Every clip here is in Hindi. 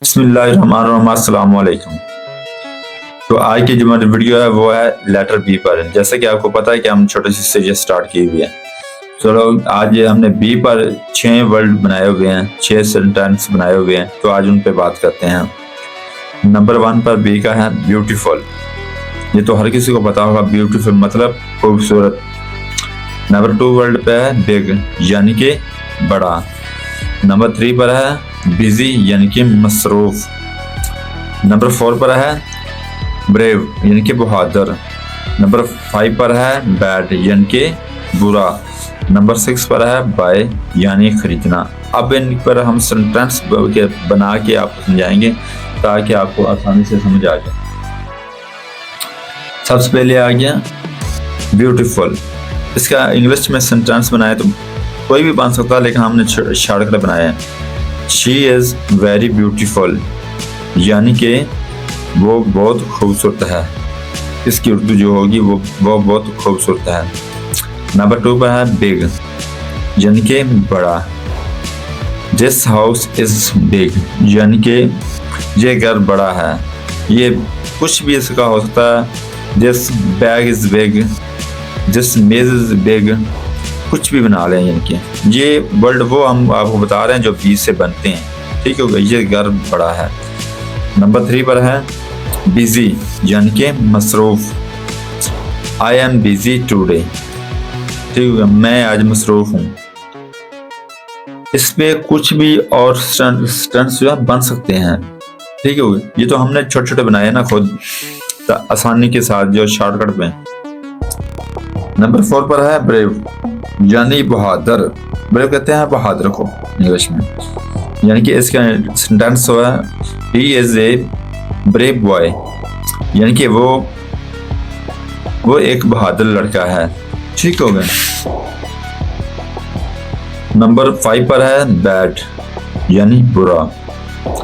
बिस्मिल्लाहिर्रहमानिर्रहीम, अस्सलाम वालेकुम। तो आज की जो हमारी वीडियो है वो है लेटर बी पर। जैसे कि आपको पता है कि हम छोटे से स्टेज स्टार्ट किए हुए हैं। चलो आज हमने बी पर 6 वर्ड बनाए हुए हैं, 6 सेंटेंस बनाए हुए हैं, तो आज उन पे बात करते हैं। नंबर 1 पर बी का है ब्यूटीफुल। ये तो हर किसी को पता होगा, ब्यूटीफुल मतलब खूबसूरत। नंबर 2 वर्ड पे है बिग यानी कि बड़ा। नंबर 3 पर है बिजी यानी कि मसरूफ। नंबर 4 पर है ब्रेव यानी कि बहादुर। नंबर 5 पर है बैड यानी कि बुरा। नंबर 6 पर है बाय यानी खरीदना। अब इन पर हम सेंटेंस बना के आपको समझाएंगे ताकि आपको आसानी से समझ आ जाए। सबसे पहले आ गया ब्यूटीफुल। इसका इंग्लिश में सेंटेंस बनाए तो कोई भी बन सकता है, लेकिन हमने शॉर्टकट बनाया है। शी इज़ वेरी ब्यूटीफुल यानी कि वो बहुत खूबसूरत है। इसकी उर्दू जो होगी वो बहुत खूबसूरत है। नंबर 2 पर है बिग यानी कि बड़ा। दिस हाउस इज़ बिग यानी कि ये घर बड़ा है। ये कुछ भी इसका हो सकता है। This bag is big, this मेज इज़ बिग, कुछ भी बना लें। यानी कि ये वर्ड वो हम आपको बता रहे हैं जो बी से बनते हैं, ठीक है। ये घर बड़ा है। नंबर 3 पर है बिजी यानी कि मसरूफ। आई एम बिजी टूडे, ठीक है, मैं आज मसरूफ हूँ। इस पे कुछ भी और स्टेंस जो है बन सकते हैं, ठीक है। ये तो हमने छोटे छोटे बनाए ना खुद आसानी के साथ जो शॉर्टकट में। नंबर 4 पर है ब्रेव यानी बहादुर। ब्रेव कहते हैं बहादुर को इंग्लिश में। यानी कि इसका सेंटेंस हुआ he is a brave boy यानी कि वो एक बहादुर लड़का है, ठीक हो गया। नंबर 5 पर है बैड यानी बुरा।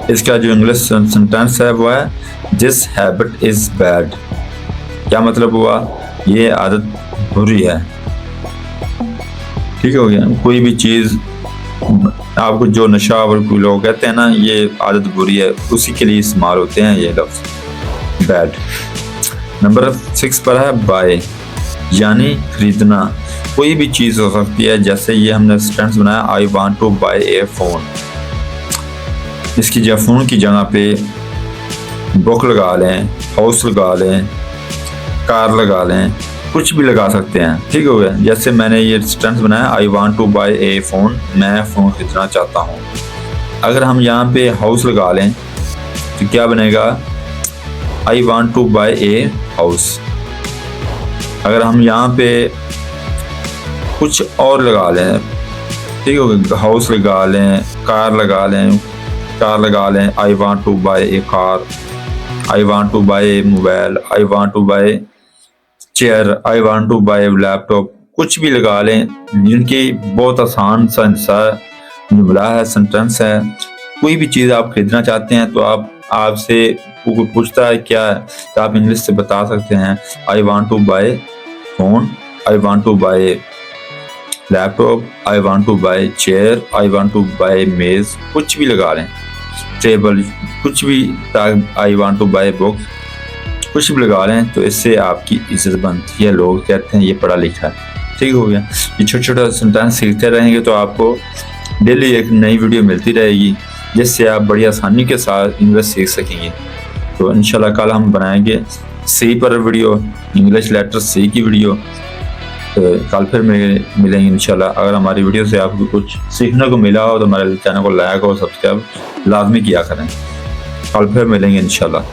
इसका जो इंग्लिश सेंटेंस है वो है दिस हैबिट इज बैड। क्या मतलब हुआ? ये आदत बुरी है, ठीक हो गया। कोई भी चीज आपको जो नशा और कोई लोग कहते हैं ना ये आदत बुरी है, उसी के लिए इस्तेमाल होते हैं ये लफ्ज बैड। नंबर 6 पर है बाय यानी खरीदना। कोई भी चीज हो सकती है, जैसे ये हमने सेंटेंस बनाया I want to buy a phone. इसकी जगह फोन की जगह पे बुक लगा लें, हाउस लगा लें, कार लगा लें, कुछ भी लगा सकते हैं, ठीक हो गया। जैसे मैंने ये सेंटेंस बनाया I want to buy a phone, मैं फ़ोन खरीदना चाहता हूँ। अगर हम यहाँ पे हाउस लगा लें तो क्या बनेगा? I want to buy a house. अगर हम यहाँ पे कुछ और लगा लें, ठीक हो गया, हाउस लगा लें, कार लगा लें, I want to buy a car, I want to buy a mobile, I want to buy chair, I want to buy laptop, कुछ भी लगा लें। जिनकी बहुत आसान सा जुमला है, सेंटेंस है। कोई भी चीज़ आप खरीदना चाहते हैं तो आपसे कोई पूछता है क्या है, तो आप इंग्लिश से बता सकते हैं I want to buy phone, I want to buy laptop, I want to buy chair, I want to buy मेज, कुछ भी लगा लें, टेबल, कुछ भी, I want to buy book, कुछ भी लगा लें। तो इससे आपकी इज्जत बनती है, लोग कहते हैं ये पढ़ा लिखा है, ठीक हो गया। ये छोटे छोटे सेंटेंस सीखते रहेंगे तो आपको डेली एक नई वीडियो मिलती रहेगी, जिससे आप बड़ी आसानी के साथ इंग्लिश सीख सकेंगे। तो इंशाल्लाह कल हम बनाएंगे सी पर वीडियो, इंग्लिश लेटर सी की वीडियो। तो कल फिर मिलेंगे इंशाल्लाह। अगर हमारी वीडियो से आपको कुछ सीखने को मिला हो तो हमारे चैनल को लाइक और सब्सक्राइब लाजमी किया करें। कल फिर मिलेंगे इंशाल्लाह।